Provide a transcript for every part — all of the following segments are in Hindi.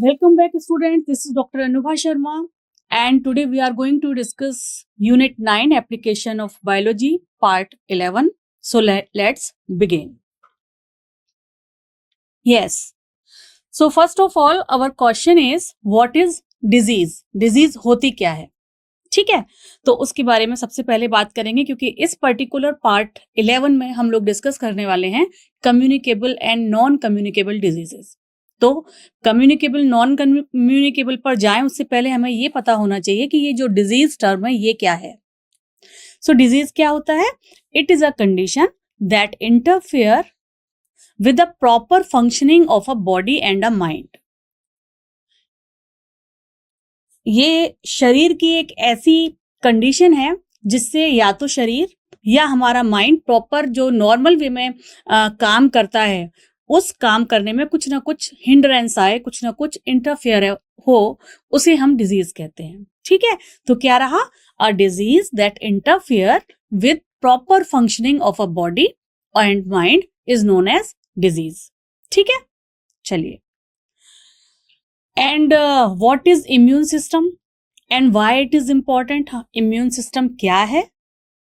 Welcome back, students. This is Dr. Anubha Sharma, and today we are going to discuss Unit 9 Application of Biology, Part 11. So let's begin. Yes. So first of all, our question is, what is disease? Disease होती क्या है? ठीक है, तो उसके बारे में सबसे पहले बात करेंगे, क्योंकि इस पर्टिकुलर पार्ट 11 में हम लोग डिस्कस करने वाले हैं communicable and non communicable diseases. तो कम्युनिकेबल नॉन कम्युनिकेबल पर जाएं उससे पहले हमें ये पता होना चाहिए कि ये जो डिजीज टर्म है ये क्या है। सो डिजीज क्या होता है? It is a condition that interfere with the proper functioning of a body and a mind. ये शरीर की एक ऐसी कंडीशन है जिससे या तो शरीर या हमारा माइंड प्रॉपर जो नॉर्मल वे में काम करता है, उस काम करने में कुछ ना कुछ हिंड्रेंस आए, कुछ ना कुछ इंटरफेयर हो, उसे हम डिजीज कहते हैं। ठीक है, तो क्या रहा? A disease that interfere with proper functioning of a body and mind is known as disease. ठीक है, चलिए। And what is immune system and why it is important? Immune system क्या है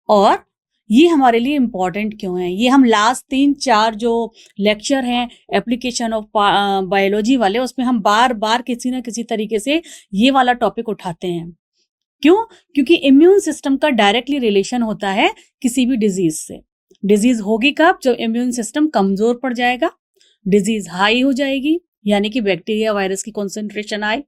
और ये हमारे लिए इम्पॉर्टेंट क्यों है? ये हम लास्ट 3-4 जो लेक्चर हैं एप्लीकेशन ऑफ बायोलॉजी वाले, उसमें हम बार बार किसी ना किसी तरीके से ये वाला टॉपिक उठाते हैं। क्यों? क्योंकि इम्यून सिस्टम का डायरेक्टली रिलेशन होता है किसी भी डिजीज से। डिजीज होगी कब? जब इम्यून सिस्टम कमजोर पड़ जाएगा, डिजीज हाई हो जाएगी, यानी कि बैक्टीरिया वायरस की कॉन्सेंट्रेशन आए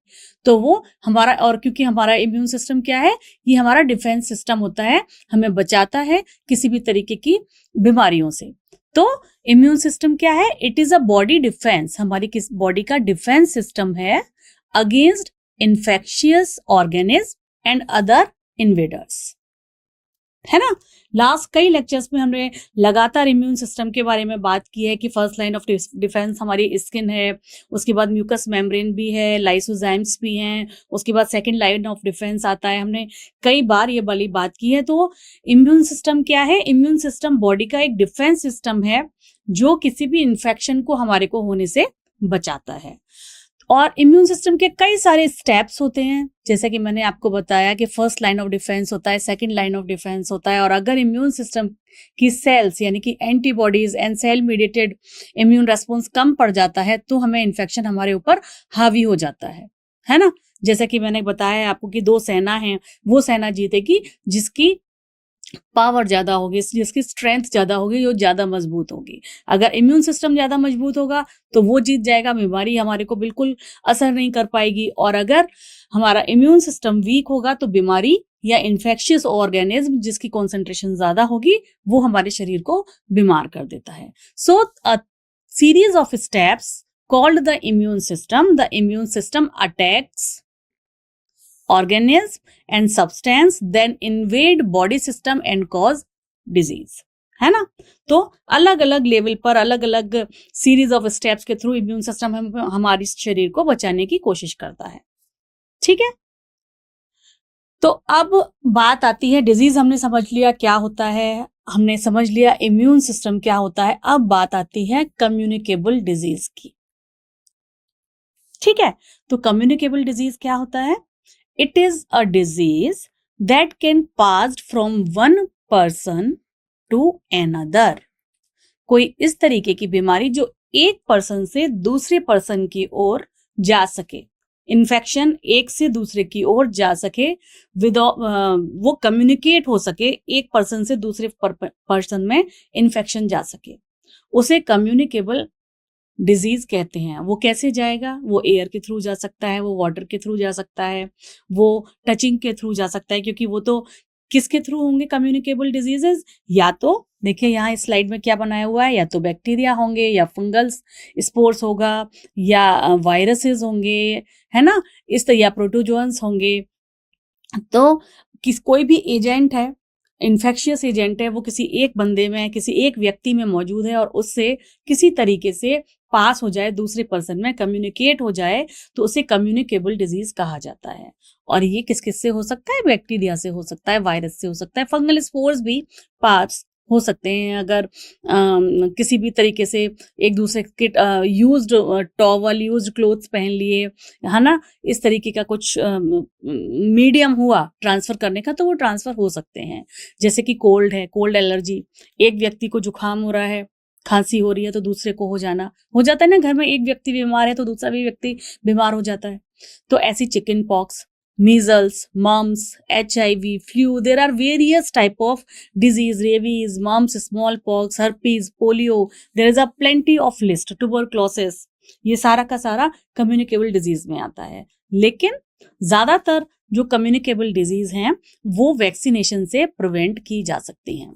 तो वो हमारा, और क्योंकि हमारा इम्यून सिस्टम क्या है? ये हमारा डिफेंस सिस्टम होता है, हमें बचाता है किसी भी तरीके की बीमारियों से। तो इम्यून सिस्टम क्या है? It is a body defence, हमारी किस बॉडी का डिफेंस सिस्टम है against infectious organism and other invaders, है ना। लास्ट कई लेक्चर्स में हमने लगातार इम्यून सिस्टम के बारे में बात की है कि फर्स्ट लाइन ऑफ डिफेंस हमारी स्किन है, उसके बाद म्यूकस मेम्ब्रेन भी है, लाइसोजाइम्स भी हैं, उसके बाद सेकंड लाइन ऑफ डिफेंस आता है। हमने कई बार ये वाली बात की है। तो इम्यून सिस्टम क्या है? इम्यून सिस्टम बॉडी का एक डिफेंस सिस्टम है जो किसी भी इंफेक्शन को हमारे को होने से बचाता है। और इम्यून सिस्टम के कई सारे स्टेप्स होते हैं, जैसे कि मैंने आपको बताया कि फर्स्ट लाइन ऑफ डिफेंस होता है, सेकंड लाइन ऑफ डिफेंस होता है, और अगर इम्यून सिस्टम की सेल्स यानी कि antibodies and cell mediated immune response कम पड़ जाता है तो हमें इन्फेक्शन हमारे ऊपर हावी हो जाता है ना। जैसे कि मैंने बताया आपको कि 2 सेना है, वो सेना जीतेगी जिसकी पावर ज्यादा होगी, जिसकी स्ट्रेंथ ज्यादा होगी, जो ज्यादा मजबूत होगी। अगर इम्यून सिस्टम ज्यादा मजबूत होगा तो वो जीत जाएगा, बीमारी हमारे को बिल्कुल असर नहीं कर पाएगी। और अगर हमारा इम्यून सिस्टम वीक होगा तो बीमारी या इन्फेक्शियस ऑर्गेनिज्म जिसकी कॉन्सेंट्रेशन ज्यादा होगी वो हमारे शरीर को बीमार कर देता है। So a series of steps called the immune system. The immune system attacks organism and substance then invade body system and cause disease, है ना। तो अलग अलग लेवल पर अलग अलग सीरीज ऑफ स्टेप्स के थ्रू इम्यून सिस्टम हमारे शरीर को बचाने की कोशिश करता है। ठीक है, तो अब बात आती है, डिजीज हमने समझ लिया क्या होता है, हमने समझ लिया इम्यून सिस्टम क्या होता है। अब बात आती है कम्युनिकेबल डिजीज की। ठीक है, तो कम्युनिकेबल डिजीज क्या होता है? It is a disease that can pass from one person to another. कोई इस तरीके की बीमारी जो एक पर्सन से दूसरे पर्सन की ओर जा सके, इन्फेक्शन एक से दूसरे की ओर जा सके, वो कम्युनिकेट हो सके, एक पर्सन से दूसरे पर्सन में इन्फेक्शन जा सके, उसे कम्युनिकेबल डिजीज कहते हैं। वो कैसे जाएगा? वो एयर के थ्रू जा सकता है, वो वाटर के थ्रू जा सकता है, वो टचिंग के थ्रू जा सकता है, क्योंकि वो तो किसके थ्रू होंगे कम्युनिकेबल डिजीजेस? या तो देखिए यहाँ इस स्लाइड में क्या बनाया हुआ है, या तो बैक्टीरिया होंगे, या फंगल स्पोर्स होगा, या वायरसेस होंगे, है ना, इस तरह, या प्रोटोजोअन्स होंगे। तो कोई भी एजेंट है, इन्फेक्शियस एजेंट है, वो किसी एक बंदे में, किसी एक व्यक्ति में मौजूद है और उससे किसी तरीके से पास हो जाए, दूसरे पर्सन में कम्युनिकेट हो जाए, तो उसे कम्युनिकेबल डिजीज कहा जाता है। और ये किस किस से हो सकता है? बैक्टीरिया से हो सकता है, वायरस से हो सकता है, फंगल स्पोर्स भी पास हो सकते हैं, अगर किसी भी तरीके से एक दूसरे के यूज्ड टॉवल, यूज्ड क्लोथ्स पहन लिए, है ना, इस तरीके का कुछ मीडियम हुआ ट्रांसफर करने का, तो वो ट्रांसफर हो सकते हैं। जैसे कि कोल्ड है, कोल्ड एलर्जी, एक व्यक्ति को जुकाम हो रहा है, खांसी हो रही है, तो दूसरे को हो जाता है ना, घर में एक व्यक्ति बीमार है तो दूसरा भी व्यक्ति बीमार हो जाता है। तो ऐसी chicken pox, measles, mumps, HIV, flu, there are various type of disease, rabies, mumps, smallpox, herpes, polio, there is a plenty of list, tuberculosis, ये सारा का सारा communicable disease में आता है। लेकिन ज्यादातर जो communicable disease हैं वो वैक्सीनेशन से प्रिवेंट की जा सकती हैं।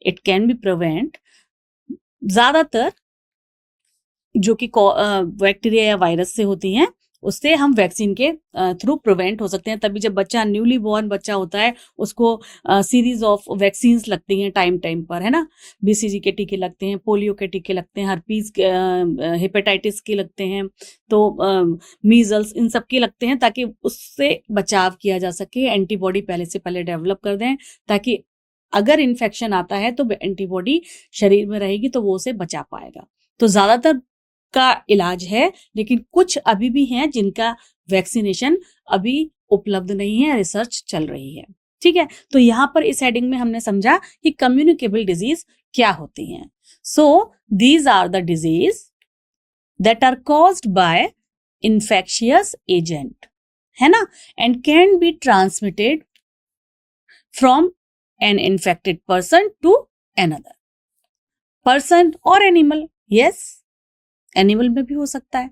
इट कैन बी प्रिवेंट, ज्यादातर जो कि बैक्टीरिया या वायरस से होती हैं उससे हम वैक्सीन के थ्रू प्रिवेंट हो सकते हैं। तभी जब बच्चा न्यूली बॉर्न बच्चा होता है उसको सीरीज ऑफ वैक्सीन्स लगती हैं टाइम टाइम पर, है ना, BCG के टीके लगते हैं, पोलियो के टीके लगते हैं, हर्पीज हेपेटाइटिस के लगते हैं, तो मीजल्स, इन सब के लगते हैं ताकि उससे बचाव किया जा सके। एंटीबॉडी पहले से पहले डेवलप कर दें ताकि अगर इन्फेक्शन आता है तो एंटीबॉडी शरीर में रहेगी तो वो उसे बचा पाएगा। तो ज्यादातर का इलाज है, लेकिन कुछ अभी भी हैं जिनका वैक्सीनेशन अभी उपलब्ध नहीं है, रिसर्च चल रही है। ठीक है, तो यहाँ पर इस हेडिंग में हमने समझा कि कम्युनिकेबल डिजीज क्या होती हैं। So these are the disease that are caused by infectious agent, है ना, and can be transmitted from an infected person to another person और एनिमल। यस, एनिमल में भी हो सकता है।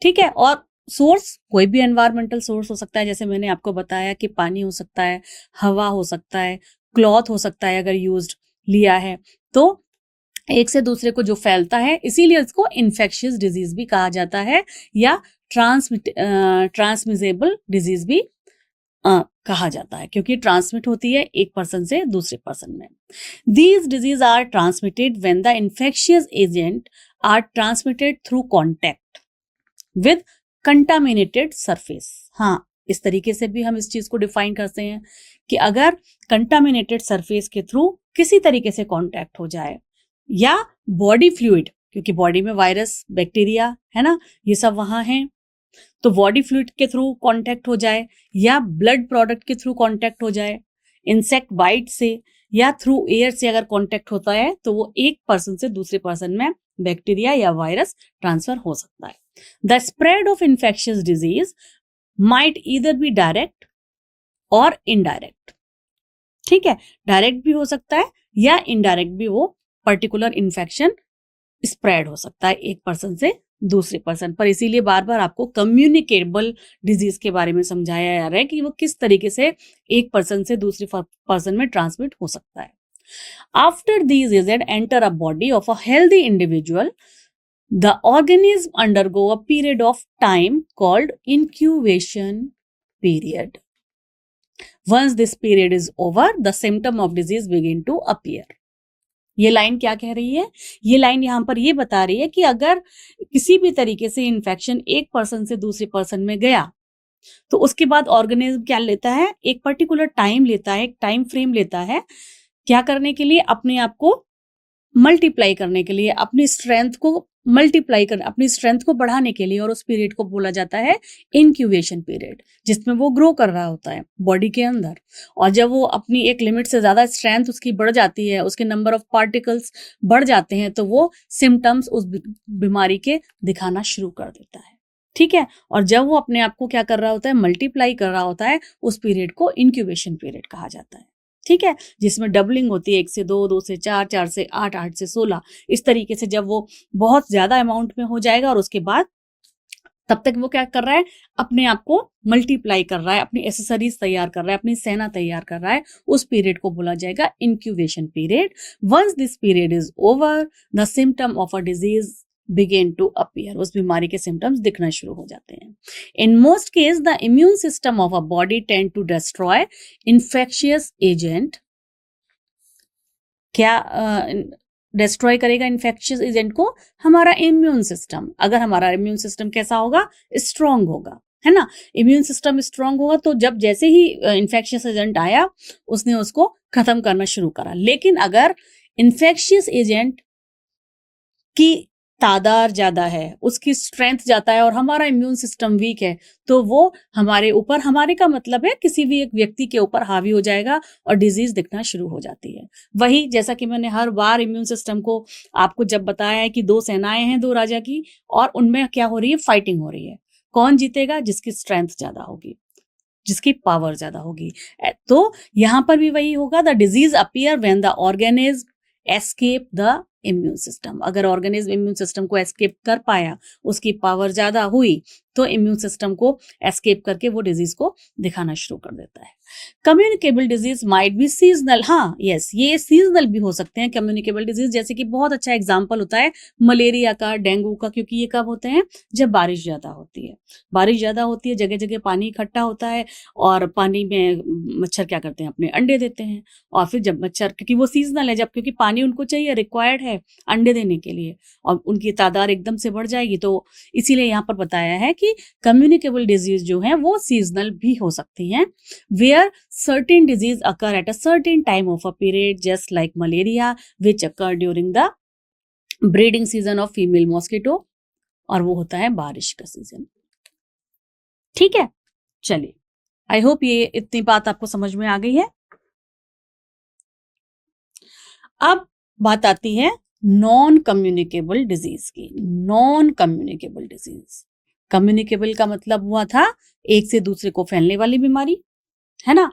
ठीक है, और सोर्स कोई भी एनवायरमेंटल सोर्स हो सकता है, जैसे मैंने आपको बताया कि पानी हो सकता है, हवा हो सकता है, क्लॉथ हो सकता है अगर यूज्ड लिया है, तो एक से दूसरे को जो फैलता है, इसीलिए इसको इन्फेक्शियस डिजीज भी कहा जाता है या ट्रांसमिसेबल डिजीज भी कहा जाता है, क्योंकि ट्रांसमिट होती है एक पर्सन से दूसरे पर्सन में। These diseases are transmitted when the infectious agent are transmitted through contact with contaminated surface। हाँ, इस तरीके से भी हम इस चीज को डिफाइन करते हैं कि अगर कंटामिनेटेड सरफेस के थ्रू किसी तरीके से कांटेक्ट हो जाए, या बॉडी फ्लूइड, क्योंकि बॉडी में वायरस, बैक्टीरिया, है ना, ये सब वहां है, तो बॉडी फ्लूइड के थ्रू कांटेक्ट हो जाए, या ब्लड प्रोडक्ट के थ्रू कांटेक्ट हो जाए, इंसेक्ट बाइट से या थ्रू एयर से अगर कांटेक्ट होता है, तो वो एक पर्सन से दूसरे पर्सन में बैक्टीरिया या वायरस ट्रांसफर हो सकता है। The spread of infectious disease might either be direct और इनडायरेक्ट। ठीक है, डायरेक्ट भी हो सकता है या इनडायरेक्ट भी वो पर्टिकुलर इन्फेक्शन स्प्रेड हो सकता है एक पर्सन से दूसरे पर्सन पर। इसीलिए बार बार आपको कम्युनिकेबल डिजीज के बारे में समझाया जा रहा है कि वो किस तरीके से एक पर्सन से दूसरे पर्सन में ट्रांसमिट हो सकता है। After these agent enter a body of a healthy individual, the organism undergo a period of time called incubation period. Once this period is over, the symptom of disease begin to appear। ये लाइन क्या कह रही है? ये लाइन यहाँ पर ये बता रही है कि अगर किसी भी तरीके से इन्फेक्शन एक पर्सन से दूसरे पर्सन में गया, तो उसके बाद ऑर्गेनिज्म क्या लेता है, एक पर्टिकुलर टाइम लेता है, एक टाइम फ्रेम लेता है, क्या करने के लिए, अपने आप को मल्टीप्लाई करने के लिए, अपनी स्ट्रेंथ को मल्टीप्लाई कर, अपनी स्ट्रेंथ को बढ़ाने के लिए, और उस पीरियड को बोला जाता है इंक्यूबेशन पीरियड, जिसमें वो ग्रो कर रहा होता है बॉडी के अंदर। और जब वो अपनी एक लिमिट से ज्यादा स्ट्रेंथ उसकी बढ़ जाती है, उसके नंबर ऑफ पार्टिकल्स बढ़ जाते हैं, तो वो सिम्टम्स उस बीमारी के दिखाना शुरू कर देता है। ठीक है, और जब वो अपने आप को क्या कर रहा होता है, मल्टीप्लाई कर रहा होता है, उस पीरियड को इंक्यूबेशन पीरियड कहा जाता है। ठीक है, जिसमें डबलिंग होती है, 1 से 2, 2 से 4, 4 से 8, 8 से 16, इस तरीके से जब वो बहुत ज्यादा अमाउंट में हो जाएगा, और उसके बाद तब तक वो क्या कर रहा है, अपने आप को मल्टीप्लाई कर रहा है, अपनी एसेसरीज तैयार कर रहा है, अपनी सेना तैयार कर रहा है, उस पीरियड को बोला जाएगा incubation period. Once this period is over, the symptom of a disease begin to appear। उस बीमारी के सिम्टम्स दिखना शुरू हो जाते हैं। In most cases, the immune system of a body tend to destroy infectious agent। क्या डिस्ट्रॉय करेगा इन्फेक्शियस एजेंट को? हमारा इम्यून सिस्टम। अगर हमारा इम्यून सिस्टम कैसा होगा, स्ट्रांग होगा, है ना, इम्यून सिस्टम स्ट्रांग होगा, तो जब जैसे ही इन्फेक्शियस एजेंट आया, उसने उसको खत्म करना शुरू करा। लेकिन अगर इन्फेक्शियस एजेंट की तादाद ज्यादा है, उसकी स्ट्रेंथ जाता है और हमारा इम्यून सिस्टम वीक है, तो वो हमारे ऊपर, हमारे का मतलब है किसी भी एक व्यक्ति के ऊपर हावी हो जाएगा और डिजीज दिखना शुरू हो जाती है। वही जैसा कि मैंने हर बार इम्यून सिस्टम को आपको जब बताया है कि दो सेनाएं हैं दो राजा की, और उनमें क्या हो रही है, फाइटिंग हो रही है। कौन जीतेगा? जिसकी स्ट्रेंथ ज्यादा होगी, जिसकी पावर ज्यादा होगी। तो यहां पर भी वही होगा, the disease appear when the organism escape the immune system. अगर ऑर्गेनिज्म इम्यून सिस्टम को एस्केप कर पाया, उसकी पावर ज्यादा हुई, तो इम्यून सिस्टम को एस्केप करके वो डिजीज को दिखाना शुरू कर देता है। Communicable disease might be seasonal. हाँ यस, ये सीजनल भी हो सकते हैं कम्युनिकेबल डिजीज, जैसे कि बहुत अच्छा एग्जांपल होता है मलेरिया का, डेंगू का, क्योंकि ये कब होते हैं? जब बारिश ज्यादा होती है। बारिश ज्यादा होती है, जगह जगह पानी इकट्ठा होता है और पानी में मच्छर क्या करते हैं? अपने अंडे देते हैं। और फिर जब मच्छर, क्योंकि वो सीजनल है, जब क्योंकि पानी उनको चाहिए, रिक्वायर्ड है अंडे देने के लिए, और उनकी तादाद एकदम से बढ़ जाएगी, तो इसीलिए यहाँ पर बताया है कि कम्युनिकेबल डिजीज जो है वो सीजनल भी हो सकती हैं, where certain disease occur at a certain time of a period, just like malaria which occur during the breeding season of female mosquito, और वो होता है बारिश का सीजन। ठीक है, चलिए, आई होप ये इतनी बात आपको समझ में आ गई है। अब बात आती है नॉन कम्युनिकेबल डिजीज की। नॉन कम्युनिकेबल डिजीज, कम्युनिकेबल का मतलब हुआ था एक से दूसरे को फैलने वाली बीमारी, है ना।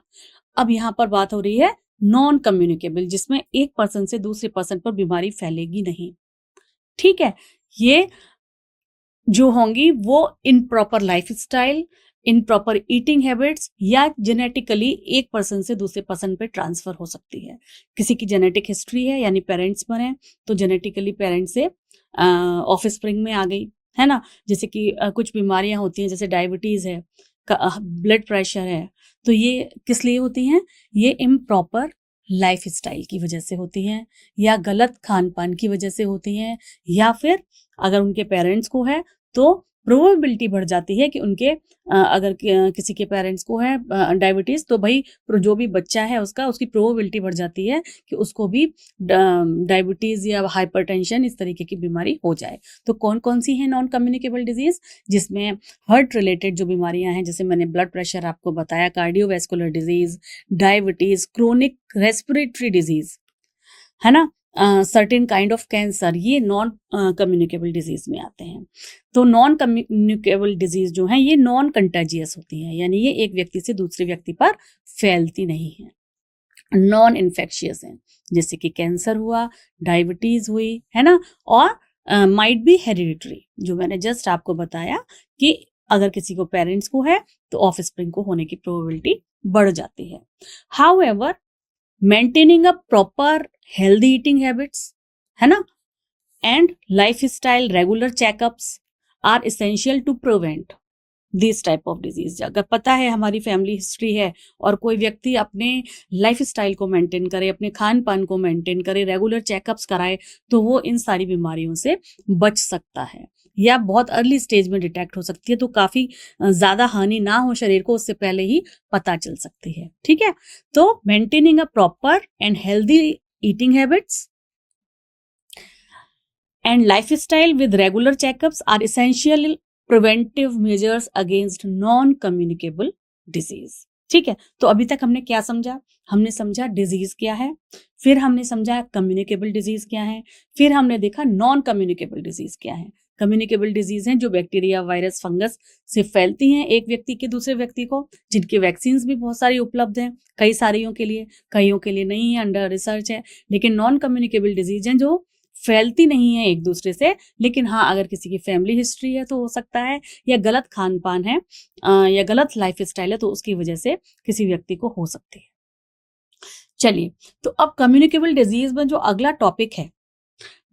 अब यहां पर बात हो रही है नॉन कम्युनिकेबल, जिसमें एक पर्सन से दूसरे पर्सन पर बीमारी फैलेगी नहीं। ठीक है, ये जो होंगी वो improper life style, improper eating habits, या जेनेटिकली एक पर्सन से दूसरे पर्सन पे ट्रांसफर हो सकती है। किसी की जेनेटिक हिस्ट्री है, यानी पेरेंट्स पर है, तो जेनेटिकली पेरेंट्स से ऑफस्प्रिंग में आ गई, है ना। जैसे कि कुछ बीमारियां होती हैं, जैसे डायबिटीज है, ब्लड प्रेशर है, तो ये किस लिए होती हैं? ये इम्प्रॉपर लाइफ स्टाइल की वजह से होती हैं, या गलत खान पान की वजह से होती हैं, या फिर अगर उनके पेरेंट्स को है तो प्रोबेबिलिटी बढ़ जाती है कि उनके अगर किसी के पेरेंट्स को है डायबिटीज, तो भाई जो भी बच्चा है उसकी प्रोबेबिलिटी बढ़ जाती है कि उसको भी डायबिटीज या हाइपरटेंशन इस तरीके की बीमारी हो जाए। तो कौन कौन सी है नॉन कम्युनिकेबल डिजीज? जिसमें हार्ट रिलेटेड जो बीमारियां हैं, जैसे मैंने ब्लड प्रेशर आपको बताया, cardiovascular disease, diabetes, chronic respiratory disease, है ना, सर्टेन काइंड ऑफ कैंसर, ये नॉन कम्युनिकेबल डिजीज में आते हैं। तो नॉन कम्युनिकेबल डिजीज जो है ये नॉन कंटेजियस होती है, यानी ये एक व्यक्ति से दूसरे व्यक्ति पर फैलती नहीं है, नॉन इन्फेक्शियस है, जैसे कि कैंसर हुआ, डायबिटीज हुई, है ना, और माइट बी हेरिडिटरी, जो मैंने जस्ट आपको बताया कि अगर किसी को पेरेंट्स को है तो ऑफस्प्रिंग को होने की प्रोबेबिलिटी बढ़ जाती है। However, maintaining a proper healthy eating habits, है ना, and life style, regular checkups are essential to prevent this type of disease. अगर पता है हमारी फैमिली हिस्ट्री है और कोई व्यक्ति अपने लाइफ स्टाइल को मेंटेन करे, अपने खान पान को मेंटेन करे, रेगुलर चेकअप्स कराए, तो वो इन सारी बीमारियों से बच सकता है, या बहुत अर्ली स्टेज में डिटेक्ट हो सकती है, तो काफी ज्यादा हानि ना हो शरीर को, उससे पहले ही पता चल सकती है। ठीक है, तो maintaining a proper and healthy eating habits and lifestyle with regular checkups are essential preventive measures against non-communicable disease। ठीक है, तो अभी तक हमने क्या समझा? हमने समझा डिजीज क्या है, फिर हमने समझा कम्युनिकेबल डिजीज क्या है, फिर हमने देखा नॉन कम्युनिकेबल डिजीज क्या है। कम्युनिकेबल डिजीज हैं जो बैक्टीरिया, वायरस, फंगस से फैलती हैं एक व्यक्ति के दूसरे व्यक्ति को, जिनकी वैक्सीन्स भी बहुत सारी उपलब्ध हैं, कई सारियों के लिए, कईयों के लिए नहीं है, अंडर रिसर्च है। लेकिन नॉन कम्युनिकेबल डिजीज हैं जो फैलती नहीं है एक दूसरे से, लेकिन हाँ अगर किसी की फैमिली हिस्ट्री है तो हो सकता है, या गलत खान पान है या गलत लाइफ स्टाइल है, तो उसकी वजह से किसी व्यक्ति को हो सकती है। चलिए, तो अब कम्युनिकेबल डिजीज में जो अगला टॉपिक है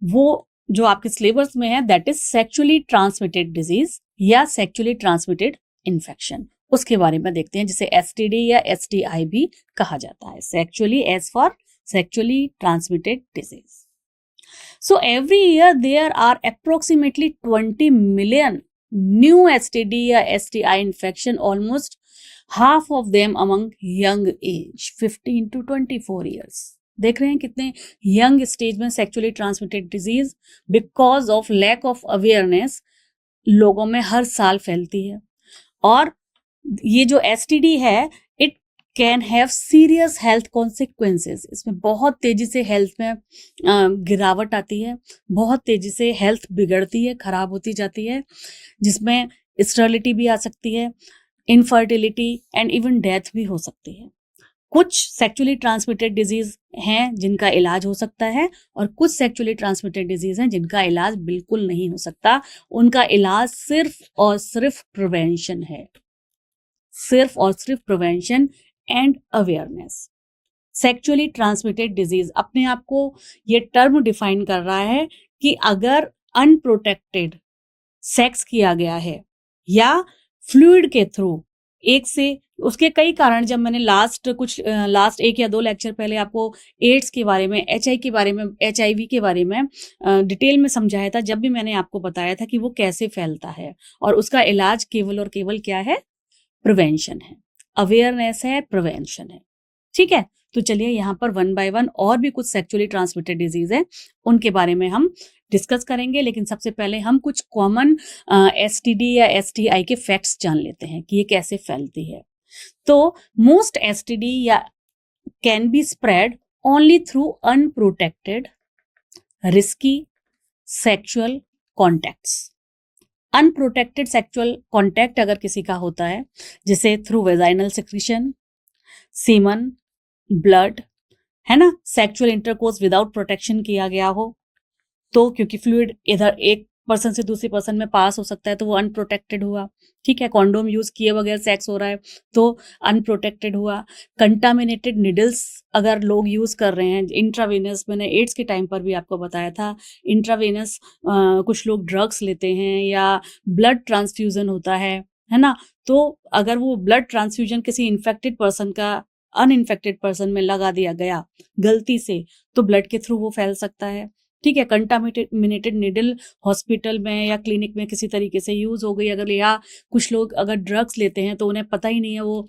वो जो आपके सिलेबस में है, that is sexually transmitted disease या सेक्सुअली ट्रांसमिटेड इन्फेक्शन, उसके बारे में देखते हैं, जिसे एसटीडी या एसटीआई भी कहा जाता है। Sexually, as for sexually transmitted disease. So every year there are approximately 20 million new STD या STI infection, almost half of them among young age 15 to 24 years। देख रहे हैं कितने यंग स्टेज में sexually transmitted disease because of lack of awareness लोगों में हर साल फैलती है। और ये जो एसटीडी है it can have serious health consequences, इसमें बहुत तेजी से हेल्थ में गिरावट आती है, बहुत तेजी से हेल्थ बिगड़ती है, खराब होती जाती है, जिसमें स्टेरिलिटी भी आ सकती है, इनफर्टिलिटी एंड इवन डेथ भी हो सकती है। कुछ सेक्सुअली ट्रांसमिटेड डिजीज हैं जिनका इलाज हो सकता है और कुछ सेक्सुअली ट्रांसमिटेड डिजीज हैं जिनका इलाज बिल्कुल नहीं हो सकता। उनका इलाज सिर्फ और सिर्फ प्रिवेंशन है, सिर्फ और सिर्फ prevention and awareness. Sexually transmitted disease अपने आप को ये टर्म डिफाइन कर रहा है कि अगर अनप्रोटेक्टेड सेक्स किया गया है या फ्लूइड के थ्रू, एक से उसके कई कारण, जब मैंने लास्ट 1 या 2 लेक्चर पहले आपको एड्स के बारे में, HIV के बारे में डिटेल में समझाया था, जब भी मैंने आपको बताया था कि वो कैसे फैलता है और उसका इलाज केवल और केवल क्या है, प्रिवेंशन है, अवेयरनेस है, प्रिवेंशन है। ठीक है, तो चलिए यहाँ पर 1 बाय 1 और भी कुछ सेक्सुअली ट्रांसमिटेड डिजीज है उनके बारे में हम डिस्कस करेंगे, लेकिन सबसे पहले हम कुछ कॉमन STD या STI के फैक्ट्स जान लेते हैं कि ये कैसे फैलती है। तो मोस्ट STD या can be spread only through unprotected risky sexual contacts. Unprotected sexual contact अगर किसी का होता है, जैसे through vaginal secretion, semen, blood, है ना, सेक्सुअल इंटरकोर्स विदाउट प्रोटेक्शन किया गया हो, तो क्योंकि फ्लूइड इधर एक पर्सन से दूसरी पर्सन में पास हो सकता है तो वो अनप्रोटेक्टेड हुआ। ठीक है, कॉन्डोम यूज किए बगैर सेक्स हो रहा है तो अनप्रोटेक्टेड हुआ। कंटामिनेटेड निडल्स अगर लोग यूज कर रहे हैं इंट्रावेनस, मैंने एड्स के टाइम पर भी आपको बताया था, इंट्रावेनस कुछ लोग ड्रग्स लेते हैं या ब्लड ट्रांसफ्यूजन होता है ना, तो अगर वो ब्लड ट्रांसफ्यूजन किसी इन्फेक्टेड पर्सन का अनइन्फेक्टेड पर्सन में लगा दिया गया गलती से, तो ब्लड के थ्रू वो फैल सकता है। ठीक है, कंटामिनेटेड निडल हॉस्पिटल में या क्लिनिक में किसी तरीके से यूज हो गई अगर, या कुछ लोग अगर ड्रग्स लेते हैं तो उन्हें पता ही नहीं है वो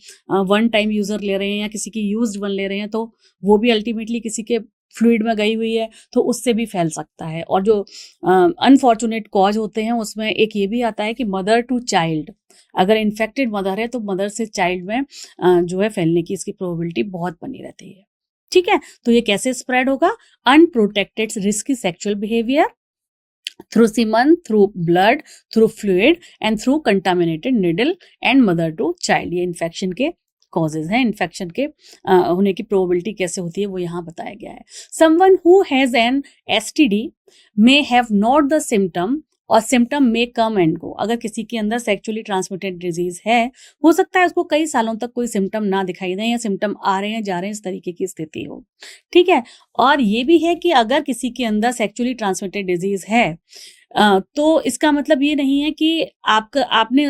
1 टाइम यूजर ले रहे हैं या किसी की यूज्ड वन ले रहे हैं, तो वो भी अल्टीमेटली किसी के फ्लूइड में गई हुई है तो उससे भी फैल सकता है। और जो अनफॉर्चुनेट कॉज होते हैं उसमें एक ये भी आता है कि मदर टू चाइल्ड, अगर इन्फेक्टेड मदर है तो मदर से चाइल्ड में जो है फैलने की इसकी प्रोबेबिलिटी बहुत बनी रहती है। ठीक है, तो ये कैसे स्प्रेड होगा, unprotected risky sexual behaviour through semen, through blood, through fluid and through contaminated needle and mother to child. ये इन्फेक्शन के कॉजेज हैं, इन्फेक्शन के होने की प्रोबेबिलिटी कैसे होती है वो यहाँ बताया गया है। Someone who has an STD may have not the symptom और symptom may come and go. अगर किसी के अंदर सेक्सुअली ट्रांसमिटेड डिजीज है, हो सकता है उसको कई सालों तक कोई सिम्टम ना दिखाई दें या सिम्टम आ रहे हैं जा रहे हैं, इस तरीके की स्थिति हो। ठीक है, और ये भी है कि अगर किसी के अंदर सेक्सुअली ट्रांसमिटेड डिजीज है तो इसका मतलब ये नहीं है कि आपने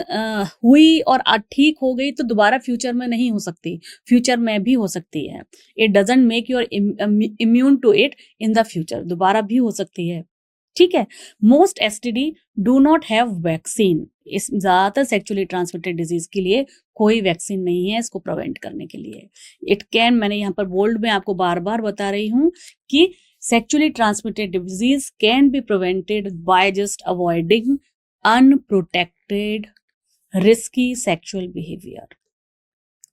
हुई और ठीक हो गई तो दोबारा फ्यूचर में नहीं हो सकती, फ्यूचर में भी हो सकती है। It doesn't make your immune to it in the future, दोबारा भी हो सकती है। ठीक है, most STD do not have vaccine. इस ज्यादातर सेक्सुअली ट्रांसमिटेड डिजीज के लिए कोई वैक्सीन नहीं है इसको प्रिवेंट करने के लिए। इट कैन, मैंने यहाँ पर बोल्ड में आपको बार बार बता रही हूँ कि sexually transmitted disease can be prevented by just avoiding unprotected risky sexual behavior.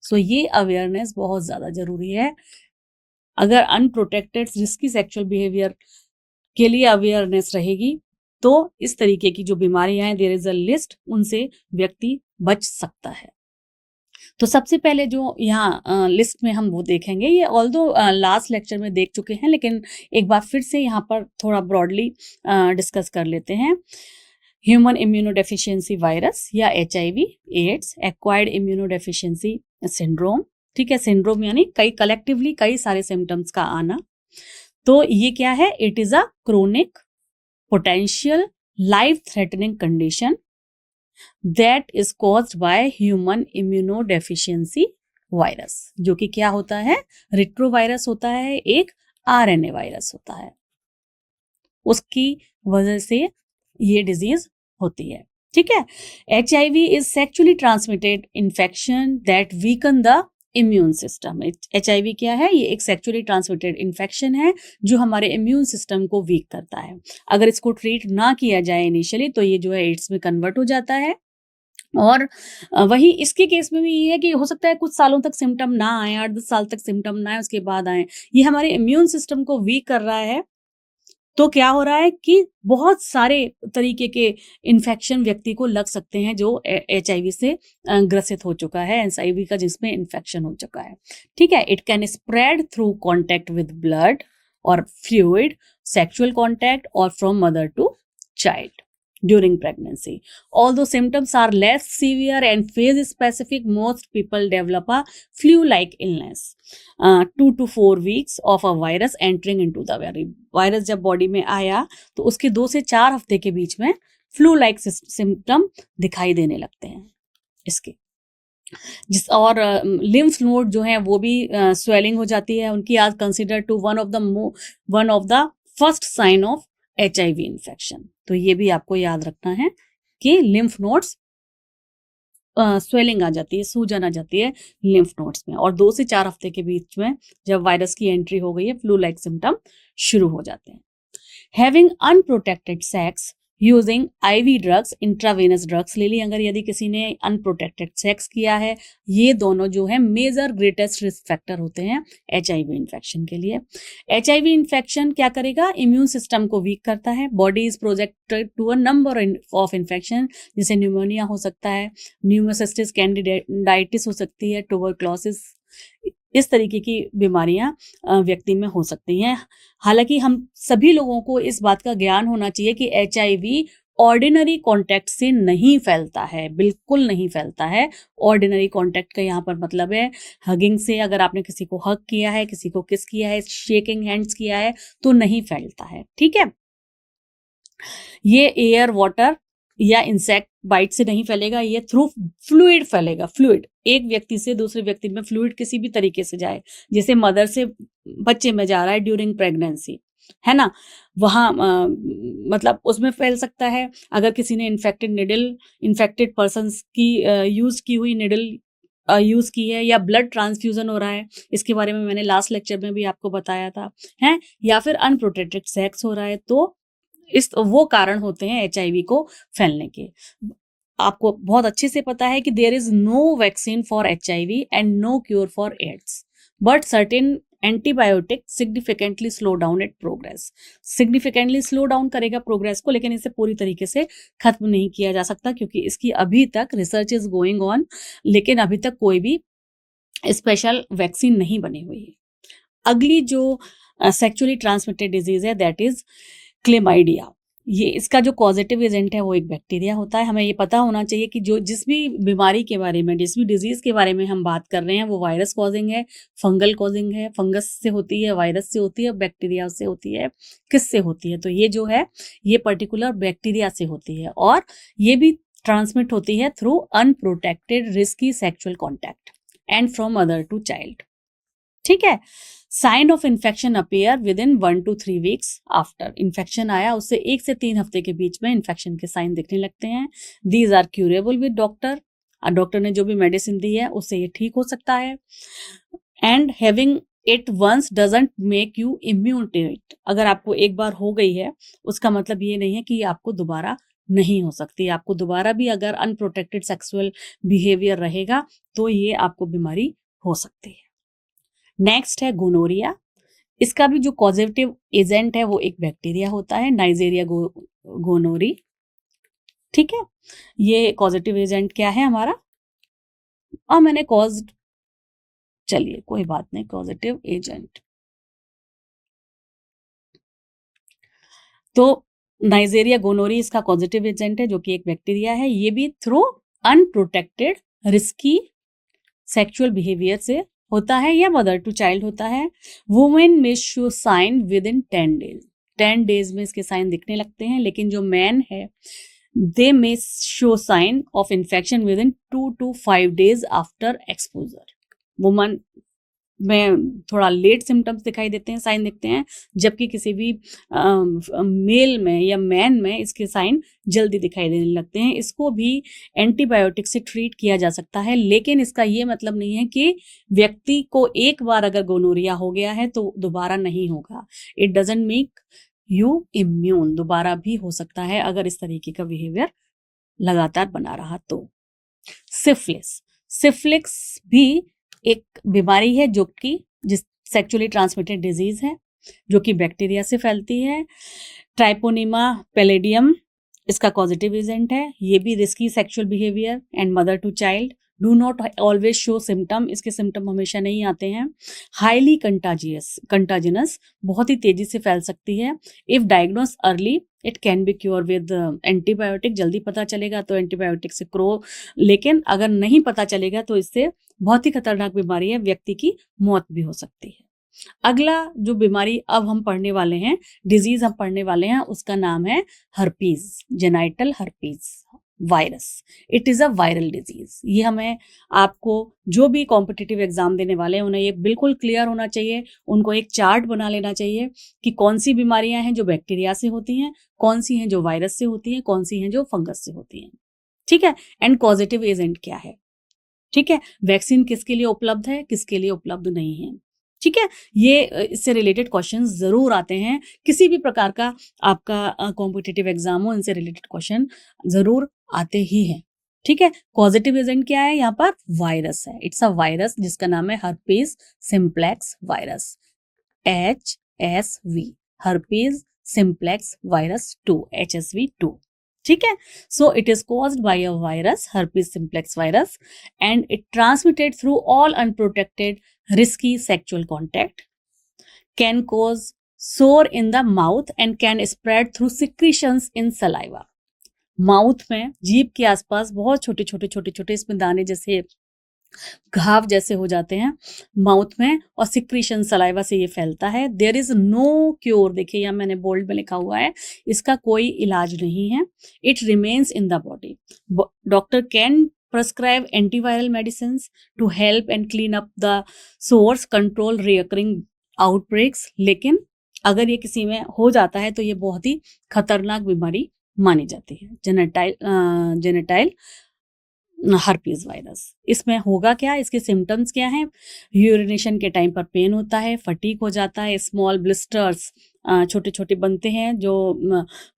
So ये अवेयरनेस बहुत ज्यादा जरूरी है। अगर अनप्रोटेक्टेड रिस्की सेक्सुअल बिहेवियर के लिए अवेयरनेस रहेगी तो इस तरीके की जो बीमारियां हैं, देयर इज अ लिस्ट, उनसे व्यक्ति बच सकता है। तो सबसे पहले जो यहाँ लिस्ट में हम वो देखेंगे, ये ऑल्दो लास्ट लेक्चर में देख चुके हैं लेकिन एक बार फिर से यहाँ पर थोड़ा ब्रॉडली डिस्कस कर लेते हैं। ह्यूमन इम्यूनोडेफिशिएंसी वायरस या HIV, AIDS, acquired immunodeficiency syndrome. ठीक है, सिंड्रोम यानी कलेक्टिवली कई सारे सिम्टम्स का आना। तो ये क्या है, it is a chronic potential life threatening condition that is caused by human immunodeficiency virus, जो कि क्या होता है, रिट्रोवायरस होता है, एक RNA वायरस होता है, उसकी वजह से ये डिजीज होती है। ठीक है, HIV is sexually transmitted infection that weaken the immune system. HIV क्या है? ये एक सेक्सुअली ट्रांसमिटेड इन्फेक्शन है जो हमारे इम्यून सिस्टम को वीक करता है। अगर इसको ट्रीट ना किया जाए इनिशियली तो ये जो है एड्स में कन्वर्ट हो जाता है। और वही इसके केस में भी ये है कि हो सकता है कुछ सालों तक सिम्पटम ना आए, 8-10 साल तक सिम्पटम ना आए, उसके बाद आए। ये हमारे इम्यून सिस्टम को वीक कर रहा है। तो क्या हो रहा है कि बहुत सारे तरीके के इन्फेक्शन व्यक्ति को लग सकते हैं जो HIV से ग्रसित हो चुका है, HIV का जिसमें इन्फेक्शन हो चुका है। ठीक है, it can spread through contact with blood और फ्लूइड, सेक्सुअल कॉन्टैक्ट और from mother to child during pregnancy. Although symptoms are less severe and phase specific, most people develop a flu-like illness 2 to 4 weeks of a virus entering into the body. Virus जब बॉडी में आया तो उसके 2 से 4 हफ्ते के बीच में फ्लू लाइक सिम्टम दिखाई देने लगते हैं इसके। और लिम्फ नोड जो है वो भी स्वेलिंग हो जाती है उनकी, आज consider to one of the first sign of HIV infection. तो ये भी आपको याद रखना है कि लिम्फ नोड्स स्वेलिंग आ जाती है, सूजन आ जाती है लिम्फ नोड्स में, और 2 से 4 हफ्ते के बीच में जब वायरस की एंट्री हो गई है फ्लू लाइक सिम्टम शुरू हो जाते हैं। Having unprotected sex using IV drugs, intravenous drugs ले ली अगर यदि किसी ने अनप्रोटेक्टेड सेक्स किया है, ये दोनों जो है मेजर ग्रेटेस्ट रिस्क फैक्टर होते हैं HIV इन्फेक्शन के लिए। HIV इन्फेक्शन क्या करेगा? इम्यून सिस्टम को वीक करता है। Body is projected to a number of infection, जैसे न्यूमोनिया हो सकता है, न्यूमोसिस्टिस कैंडिडाइटिस हो सकती है, ट्यूबरक्लोसिस, इस तरीके की बीमारियां व्यक्ति में हो सकती हैं। हालांकि हम सभी लोगों को इस बात का ज्ञान होना चाहिए कि HIV ऑर्डिनरी कॉन्टैक्ट से नहीं फैलता है, बिल्कुल नहीं फैलता है। ऑर्डिनरी कॉन्टैक्ट का यहाँ पर मतलब है हगिंग से, अगर आपने किसी को हग किया है, किसी को किस किया है, शेकिंग हैंड्स किया है तो नहीं फैलता है। ठीक है, ये एयर, वाटर या इंसेक्ट बाइट से नहीं फैलेगा, ये थ्रू फ्लूइड फैलेगा। फ्लूइड, एक व्यक्ति से दूसरे व्यक्ति में फ्लूइड किसी भी तरीके से जाए, जैसे मदर से बच्चे में जा रहा है ड्यूरिंग प्रेगनेंसी, है ना, वहां मतलब उसमें फैल सकता है। अगर किसी ने इन्फेक्टेड पर्सन की यूज की हुई निडल यूज की है, या ब्लड ट्रांसफ्यूजन हो रहा है, इसके बारे में मैंने लास्ट लेक्चर में भी आपको बताया था, है, या फिर अनप्रोटेक्टेड सेक्स हो रहा है, तो वो कारण होते हैं HIV को फैलने के। आपको बहुत अच्छे से पता है कि there is no vaccine for HIV and no cure for AIDS, but certain antibiotic significantly slow down it progress. Significantly slow down करेगा प्रोग्रेस को, लेकिन इसे पूरी तरीके से खत्म नहीं किया जा सकता क्योंकि इसकी अभी तक रिसर्च इज गोइंग ऑन, लेकिन अभी तक कोई भी स्पेशल वैक्सीन नहीं बनी हुई है। अगली जो सेक्सुअली ट्रांसमिटेड डिजीज है दैट इज क्लेमाइडिया। ये इसका जो पॉजिटिव एजेंट है वो एक बैक्टीरिया होता है। हमें ये पता होना चाहिए कि जो जिस भी बीमारी के बारे में, जिस भी डिजीज के बारे में हम बात कर रहे हैं वो वायरस कॉजिंग है, फंगल कॉजिंग है, फंगस से होती है, वायरस से होती है, बैक्टीरिया से होती है, किससे होती है? तो ये जो है ये पर्टिकुलर बैक्टीरिया से होती है, और ये भी ट्रांसमिट होती है through unprotected risky sexual contact and from mother to child. ठीक है, sign of infection appear within 1 to 3 weeks after. Infection आया उससे 1 से 3 हफ्ते के बीच में इन्फेक्शन के साइन दिखने लगते हैं। These are curable with doctor, doctor ने जो भी मेडिसिन दी है उससे ये ठीक हो सकता है। And having it once doesn't make you immune to it. अगर आपको एक बार हो गई है उसका मतलब ये नहीं है कि आपको दोबारा नहीं हो सकती। आपको दोबारा भी अगर अनप्रोटेक्टेड सेक्सुअल बिहेवियर रहेगा तो ये आपको बीमारी हो सकती है। नेक्स्ट है गोनोरिया। इसका भी जो कॉजेटिव एजेंट है वो एक बैक्टीरिया होता है, नाइजेरिया गोनोरी। ठीक है, ये कॉजेटिव एजेंट क्या है हमारा, और मैंने कॉज्ड, चलिए कोई बात नहीं, पॉजिटिव एजेंट तो नाइजेरिया गोनोरी इसका पॉजिटिव एजेंट है जो कि एक बैक्टीरिया है। ये भी through unprotected risky sexual behaviour से होता है या मदर टू चाइल्ड होता है। वुमेन में show sign within 10 days, 10 days में इसके साइन दिखने लगते हैं। लेकिन जो मैन है they may show sign of infection within 2 to 5 days after exposure. Woman में थोड़ा लेट सिम्टम्स दिखाई देते हैं, साइन दिखते हैं, जबकि किसी भी मेल में या मैन में इसके साइन जल्दी दिखाई देने लगते हैं। इसको भी एंटीबायोटिक से ट्रीट किया जा सकता है, लेकिन इसका ये मतलब नहीं है कि व्यक्ति को एक बार अगर गोनोरिया हो गया है तो दोबारा नहीं होगा। It doesn't make you immune, दोबारा भी हो सकता है अगर इस तरीके का बिहेवियर लगातार बना रहा तो। सिफिलिस, सिफिलिस भी एक बीमारी है जो कि सेक्सुअली ट्रांसमिटेड डिजीज है, जो कि बैक्टीरिया से फैलती है। ट्राइपोनिमा पैलेडियम इसका कॉजेटिव एजेंट है। ये भी risky sexual behaviour and mother to child, do not always show symptom, इसके सिम्टम हमेशा नहीं आते हैं। हाईली कंटाजिनस, बहुत ही तेजी से फैल सकती है। If diagnose early it can be cure with antibiotic, जल्दी पता चलेगा तो एंटीबायोटिक से लेकिन अगर नहीं पता चलेगा तो इससे बहुत ही खतरनाक बीमारी है, व्यक्ति की मौत भी हो सकती है। अगला जो बीमारी अब हम पढ़ने वाले हैं, डिजीज हम पढ़ने वाले हैं, उसका नाम है herpes, genital herpes virus. It is a viral disease. ये हमें आपको जो भी कॉम्पिटिटिव एग्जाम देने वाले हैं उन्हें ये बिल्कुल क्लियर होना चाहिए, उनको एक चार्ट बना लेना चाहिए कि कौन सी बीमारियां हैं जो बैक्टीरिया से होती हैं, कौन सी हैं जो वायरस से होती हैं, कौन सी हैं जो फंगस से होती हैं, ठीक है, एंड पॉजिटिव एजेंट क्या है, ठीक है, वैक्सीन किसके लिए उपलब्ध है, किसके लिए उपलब्ध नहीं है, ठीक है। ये इससे रिलेटेड क्वेश्चन जरूर आते हैं, किसी भी प्रकार का आपका कॉम्पिटिटिव एग्जाम हो, इनसे रिलेटेड क्वेश्चन जरूर आते ही हैं, ठीक है। पॉजिटिव एजेंट क्या है, यहाँ पर वायरस है, इट्स अ वायरस जिसका नाम है herpes simplex virus, HSV, herpes simplex virus 2, HSV2, ठीक है। So it is caused by a virus, herpes simplex virus, and it transmitted through all unprotected risky sexual contact, can cause sore in the mouth and can spread through secretions in saliva. Mouth में, जीभ के आसपास बहुत छोटे छोटे छोटे छोटे इसमें दाने जैसे घाव जैसे हो जाते हैं माउथ में, और सिक्रीशन सलाइवा से ये फैलता है। देयर इज नो क्योर, देखिए यहाँ मैंने बोल्ड में लिखा हुआ है, इसका कोई इलाज नहीं है। It remains in the body. Doctor can prescribe antiviral medicines to help and clean up the sores, control recurring outbreaks, लेकिन अगर ये किसी में हो जाता है तो ये बहुत ही खतरनाक बीमारी मानी जाती है, जेनेटाइल हर्पीज वायरस। इसमें होगा क्या, इसके सिम्टम्स क्या हैं, यूरिनेशन के टाइम पर पेन होता है, फटीक हो जाता है, स्मॉल ब्लिस्टर्स छोटे छोटे बनते हैं जो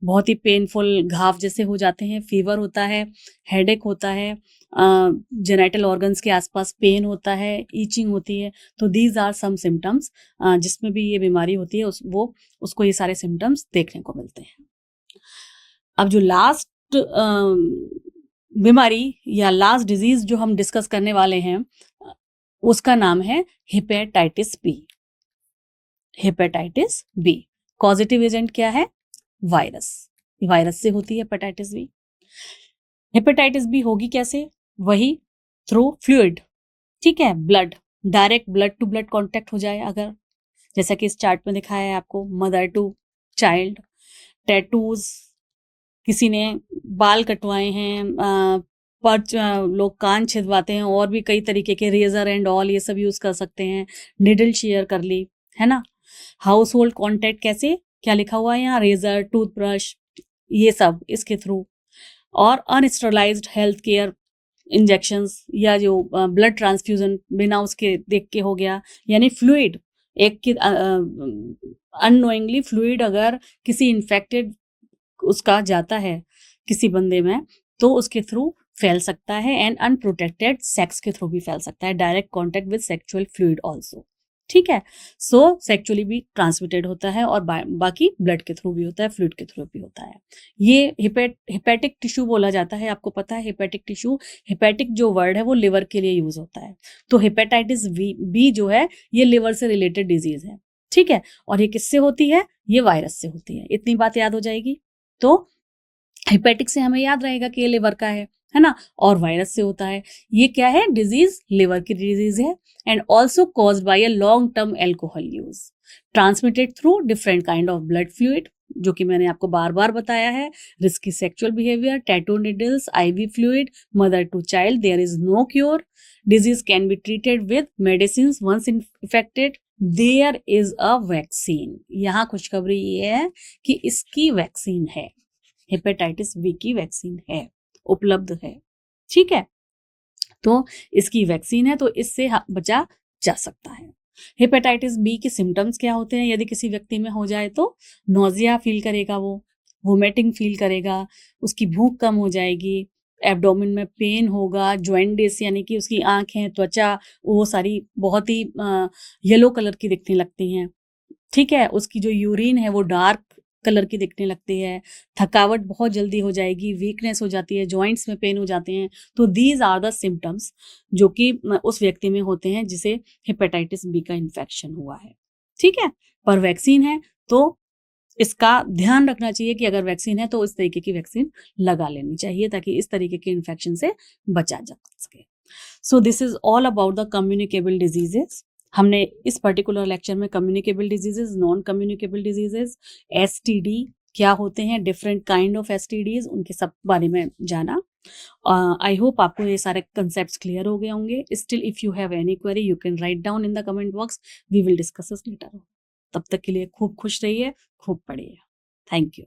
बहुत ही पेनफुल घाव जैसे हो जाते हैं, फीवर होता है, हेडेक होता है, जेनाइटल ऑर्गन्स के आसपास पेन होता है, ईचिंग होती है। तो दीज आर सम सिम्टम्स, जिसमें भी ये बीमारी होती है उसको ये सारे सिम्टम्स देखने को मिलते हैं। अब जो लास्ट बीमारी या लास्ट डिजीज जो हम डिस्कस करने वाले हैं उसका नाम है hepatitis B. Hepatitis B positive agent क्या है, वायरस, वायरस से होती है हेपेटाइटिस बी। हेपेटाइटिस बी होगी कैसे, वही थ्रू फ्लूइड, ठीक है, blood, direct blood to blood contact हो जाए अगर, जैसा कि इस चार्ट में दिखाया है आपको, मदर टू चाइल्ड, टैटूज, किसी ने बाल कटवाए हैं, लोग कान छिदवाते हैं, और भी कई तरीके के रेजर एंड ऑल ये सब यूज कर सकते हैं, निडल शेयर कर ली, है ना। हाउस होल्ड कॉन्टैक्ट कैसे, क्या लिखा हुआ है यहाँ, रेजर, टूथब्रश, ये सब इसके थ्रू। और अनस्टरलाइज्ड हेल्थ केयर इंजेक्शंस या जो ब्लड ट्रांसफ्यूजन बिना उसके देख के हो गया, यानी फ्लूइड एक अननोइंगली फ्लूइड अगर किसी इन्फेक्टेड उसका जाता है किसी बंदे में तो उसके थ्रू फैल सकता है, एंड अनप्रोटेक्टेड सेक्स के थ्रू भी फैल सकता है, direct contact with sexual fluid also, ठीक है। सो सेक्सुअली भी ट्रांसमिटेड होता है और बाकी ब्लड के थ्रू भी होता है, फ्लूइड के थ्रू भी होता है। ये हेपेटिक टिश्यू बोला जाता है, आपको पता है हेपेटिक टिश्यू, हेपेटिक जो वर्ड है वो लिवर के लिए यूज होता है। तो हेपेटाइटिस बी जो है ये लिवर से रिलेटेड डिजीज है, ठीक है, और ये किससे होती है, ये वायरस से होती है। इतनी बात याद हो जाएगी। तो हेपेटिक से हमें याद रहेगा कि ये लिवर का है ना, और वायरस से होता है। ये क्या है, डिजीज, लिवर की डिजीज है, and also caused by a long term alcohol use, transmitted through different kind of blood fluid, जो कि मैंने आपको बार बार बताया है, risky sexual behaviour, tattoo needles, IV fluid, mother to child, there is no cure, disease can be treated with medicine, once infected there is a vaccine. यहाँ खुशखबरी ये है कि इसकी वैक्सीन है, हेपेटाइटिस बी की वैक्सीन है, उपलब्ध है। ठीक है, तो इसकी वैक्सीन है, तो इससे बचा जा सकता है। हेपेटाइटिस बी के सिम्टम्स क्या होते हैं? यदि किसी व्यक्ति में हो जाए तो नोजिया फील करेगा, वो वोमिटिंग फील करेगा, उसकी भूख कम हो जाएगी, एब्डोमेन में पेन होगा, जॉइंटिस यानी कि उसकी आंखें, त्वचा वो सारी बहुत ही येलो कलर की दिखने लगती हैं। ठीक है, उसकी जो यूरिन है वो डार्क कलर की दिखने लगती है, थकावट बहुत जल्दी हो जाएगी, वीकनेस हो जाती है, जॉइंट्स में पेन हो जाते हैं। तो दीज आर द सिम्टम्स जो कि उस व्यक्ति में होते हैं जिसे हेपेटाइटिस बी का इन्फेक्शन हुआ है। ठीक है, पर वैक्सीन है तो इसका ध्यान रखना चाहिए कि अगर वैक्सीन है तो इस तरीके की वैक्सीन लगा लेनी चाहिए ताकि इस तरीके के इन्फेक्शन से बचा जा सके। So this is all about the communicable diseases. हमने इस पर्टिकुलर लेक्चर में communicable diseases, non communicable diseases, STD क्या होते हैं, डिफरेंट काइंड ऑफ एसटीडीज, उनके सब बारे में जाना। आई होप आपको ये सारे कंसेप्ट क्लियर हो गए होंगे। Still if you have any query you can write down in the comment box, we will discuss this later. तब तक के लिए खूब खुश रहिए, खूब पढ़िए। Thank you.